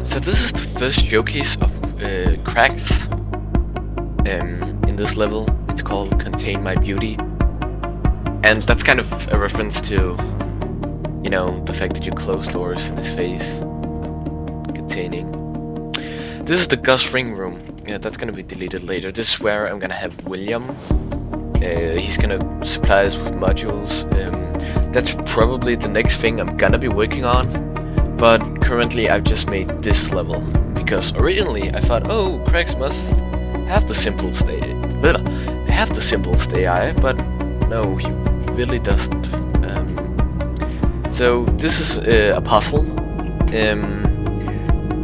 So this is the first showcase of cracks in this level. It's called Contain My Beauty. And that's kind of a reference to, you know, the fact that you close doors in his face. Containing. This is the Gus Ring room. Yeah, that's gonna be deleted later. This is where I'm gonna have William. He's gonna supply us with modules. That's probably the next thing I'm gonna be working on. But currently I've just made this level. Because originally I thought, oh, cracks must have the simplest AI, but no, he really doesn't. So this is a puzzle.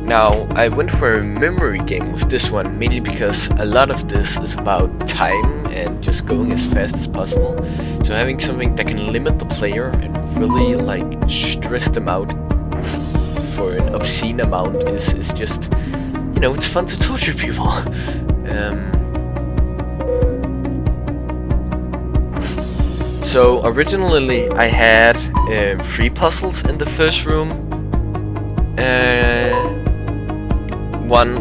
Now I went for a memory game with this one, mainly because a lot of this is about time and just going as fast as possible. So having something that can limit the player and really like stress them out for an obscene amount is just, you know, it's fun to torture people. So originally I had 3 puzzles in the first room.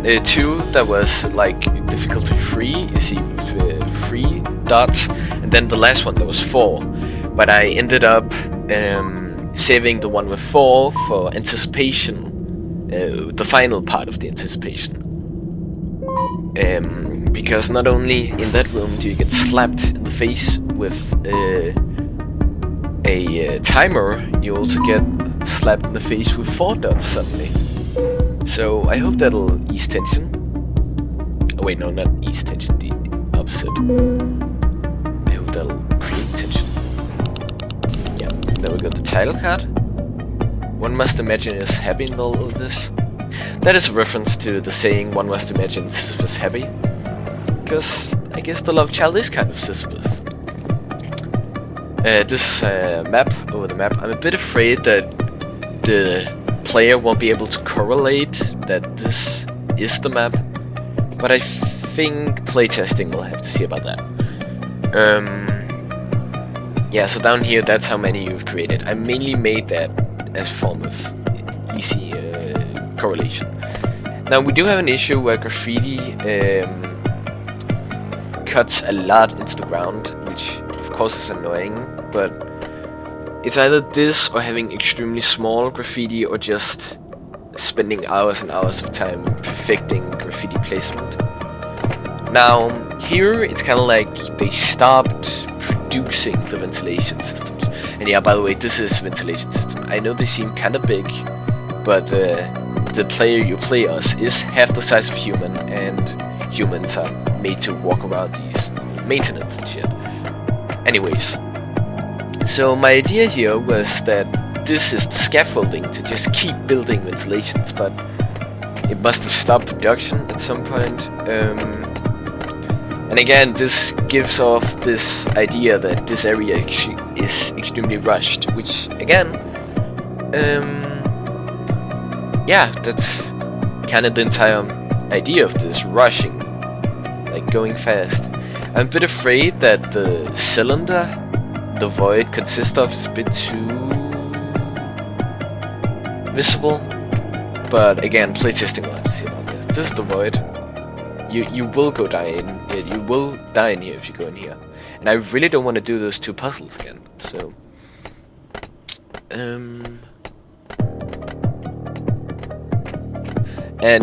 2 that was like difficulty 3, you see, with 3 dots, and then the last one that was 4. But I ended up saving the one with 4 for anticipation, the final part of the anticipation. Because not only in that room do you get slapped in the face with a timer, you also get slapped in the face with 4 dots suddenly. So I hope that'll ease tension. Oh wait, no, not ease tension, the opposite. I hope that'll create tension. Yeah, then we got the title card. One must imagine is happy in all of this. That is a reference to the saying, one must imagine Sisyphus happy. Because I guess the love child is kind of Sisyphus. This map, over the map, I'm a bit afraid that the player won't be able to correlate that this is the map, but I think playtesting will have to see about that. Yeah, so down here, that's how many you've created. I mainly made that as a form of easy correlation. Now we do have an issue where graffiti cuts a lot into the ground, which of course is annoying, but it's either this or having extremely small graffiti or just spending hours and hours of time perfecting graffiti placement. Now, here it's kind of like they stopped producing the ventilation systems. And yeah, by the way, this is ventilation system. I know they seem kind of big, but the player you play as is half the size of human, and humans are made to walk around these maintenance and shit. Anyways. So my idea here was that this is the scaffolding to just keep building ventilations, but it must have stopped production at some point. And again, this gives off this idea that this area is extremely rushed, which again, yeah, that's kind of the entire idea of this rushing, like going fast. I'm a bit afraid that the cylinder the void consists of is a bit too visible, but again, playtesting will have to see about this. This is the void. You will go die in. You will die in here if you go in here, and I really don't want to do those 2 puzzles again. So, and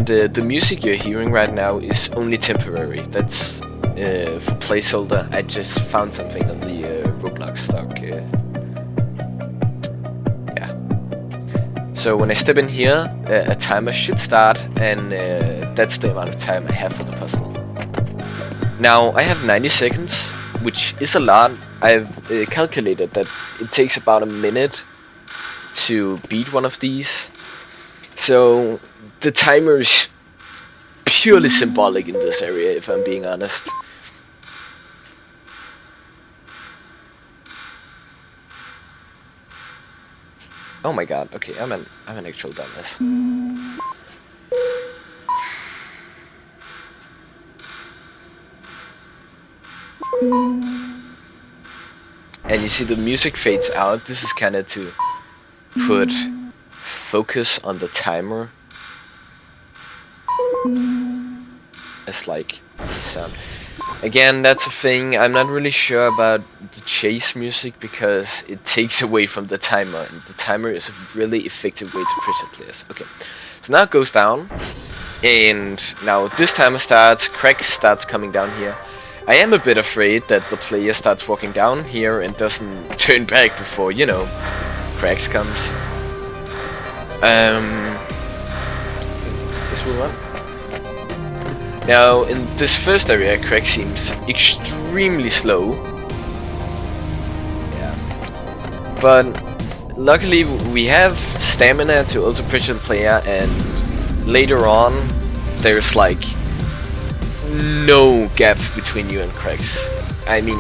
the music you're hearing right now is only temporary. That's for placeholder. I just found something on the Roblox stock. Yeah. So when I step in here, a timer should start, and that's the amount of time I have for the puzzle. Now I have 90 seconds, which is a lot. I've calculated that it takes about a minute to beat one of these. So the timer is purely symbolic in this area, if I'm being honest. Oh my god, okay, I'm an actual dumbass. And you see the music fades out. This is kinda to put focus on the timer. as like sound. Again, that's a thing. I'm not really sure about the chase music because it takes away from the timer, and the timer is a really effective way to pressure players. Okay, so now it goes down, and now this timer starts. Craig starts coming down here. I am a bit afraid that the player starts walking down here and doesn't turn back before, you know, Cracks comes. This will run. Now, in this first area, Craig seems extremely slow. Yeah. But luckily, we have stamina to also pressure the player, and later on, there's like no gap between you and Craigs. I mean,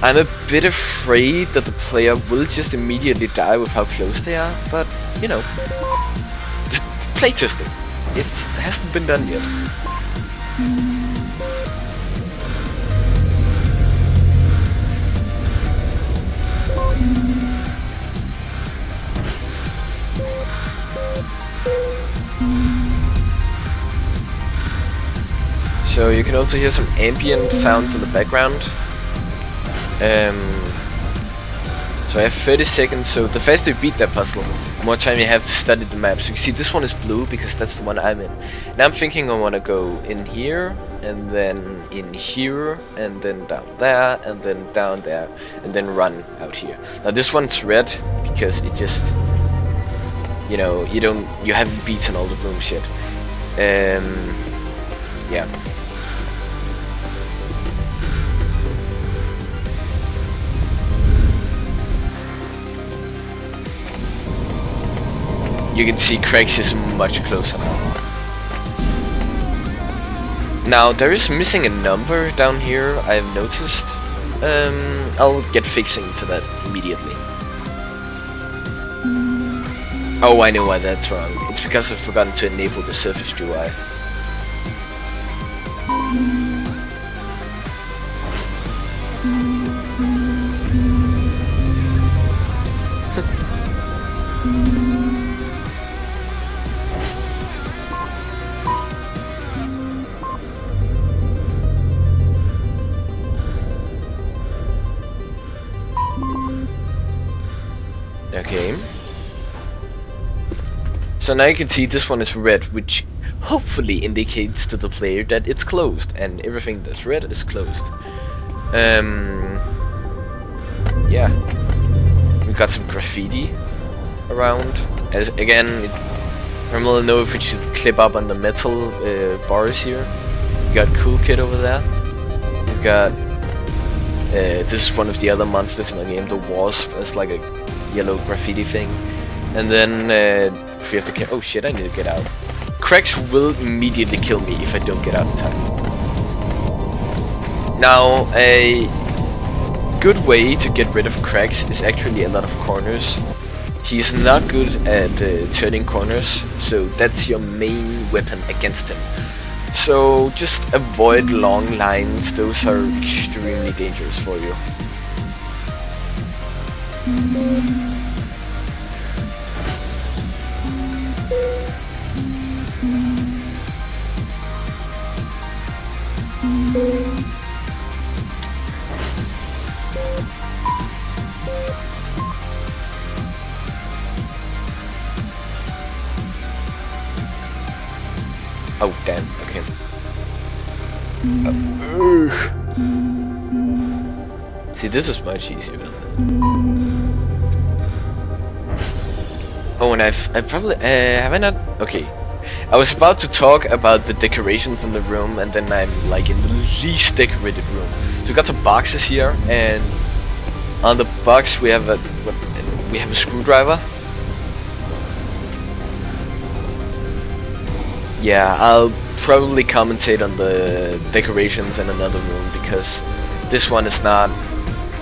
I'm a bit afraid that the player will just immediately die with how close they are, but you know, playtesting. It hasn't been done yet. So you can also hear some ambient sounds in the background. So I have 30 seconds, so the faster you beat that puzzle, the more time you have to study the map. So you see this one is blue because that's the one I'm in. Now I'm thinking I want to go in here, and then in here, and then down there, and then down there, and then run out here. Now this one's red because it just, you know, you haven't beaten all the rooms yet. Yeah. You can see Craig's is much closer now. Now there is missing a number down here, I've noticed. I'll get fixing to that immediately. Oh, I know why that's wrong. It's because I've forgotten to enable the surface UI. Okay. So now you can see this one is red, which hopefully indicates to the player that it's closed, and everything that's red is closed. Yeah. We got some graffiti around. As again, I don't really know if we should clip up on the metal bars here. We got Cool Kid over there. We got this is one of the other monsters in the game, the Wasp, as like a yellow graffiti thing. And then if we have to oh shit, I need to get out. Cracks will immediately kill me if I don't get out in time. Now, a good way to get rid of Cracks is actually a lot of corners. He's not good at turning corners, so that's your main weapon against him. So just avoid long lines, those are extremely dangerous for you. Oh damn, okay. See, this is much easier than that. Oh, and I've probably have I not? Okay, I was about to talk about the decorations in the room, and then I'm like in the least decorated room. So we got some boxes here, and on the box we have a screwdriver. Yeah, I'll probably commentate on the decorations in another room because this one is not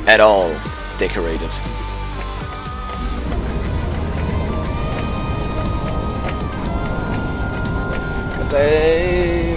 at all decorated. Damn.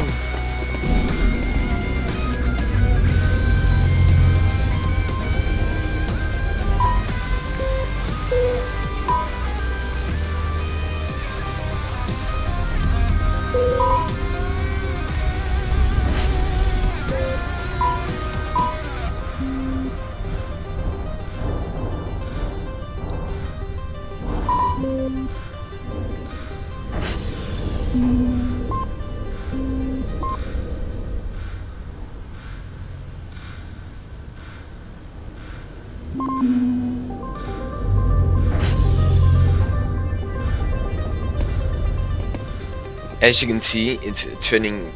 As you can see, it's turning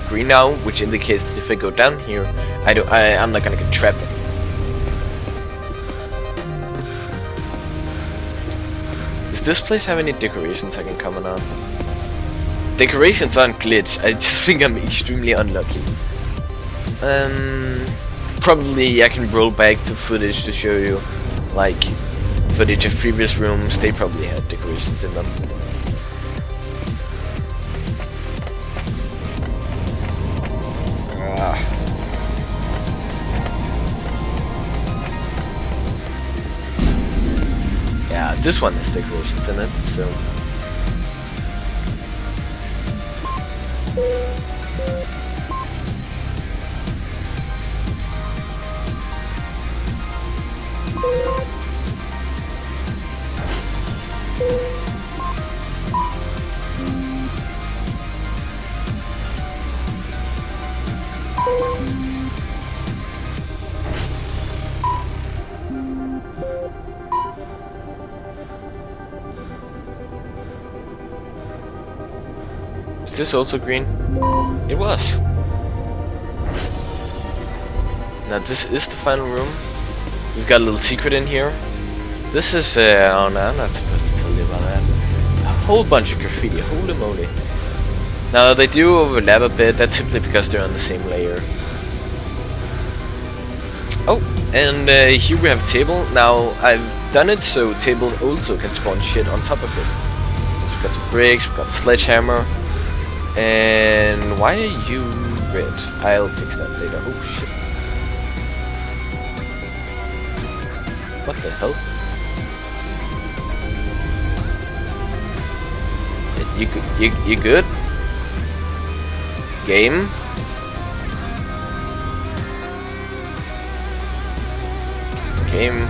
green now, which indicates that if I go down here, I'm not gonna get trapped. Does this place have any decorations I can comment on? Decorations aren't glitch, I just think I'm extremely unlucky. Probably I can roll back to footage to show you, like, footage of previous rooms, they probably had decorations in them. Yeah, this one has decorations in it, so... Is this also green? It was. Now this is the final room. We've got a little secret in here. This is oh no, I'm not supposed to tell you about that. A whole bunch of graffiti, holy moly. Now they do overlap a bit, that's simply because they're on the same layer. Oh, and here we have a table. Now I've done it so tables also can spawn shit on top of it. So we've got some bricks, we've got a sledgehammer. And why are you red? I'll fix that later. Oh shit. What the hell? You good? Game? Game.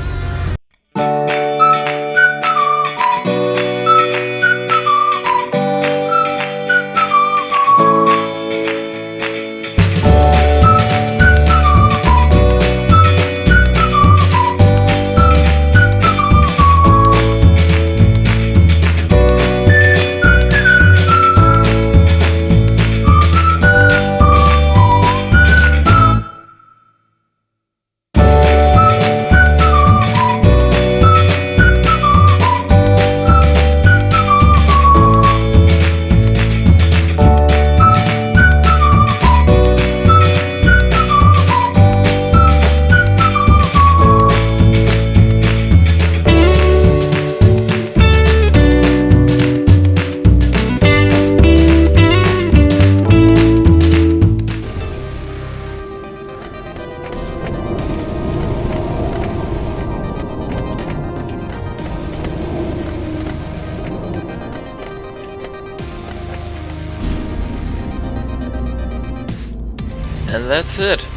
And that's it.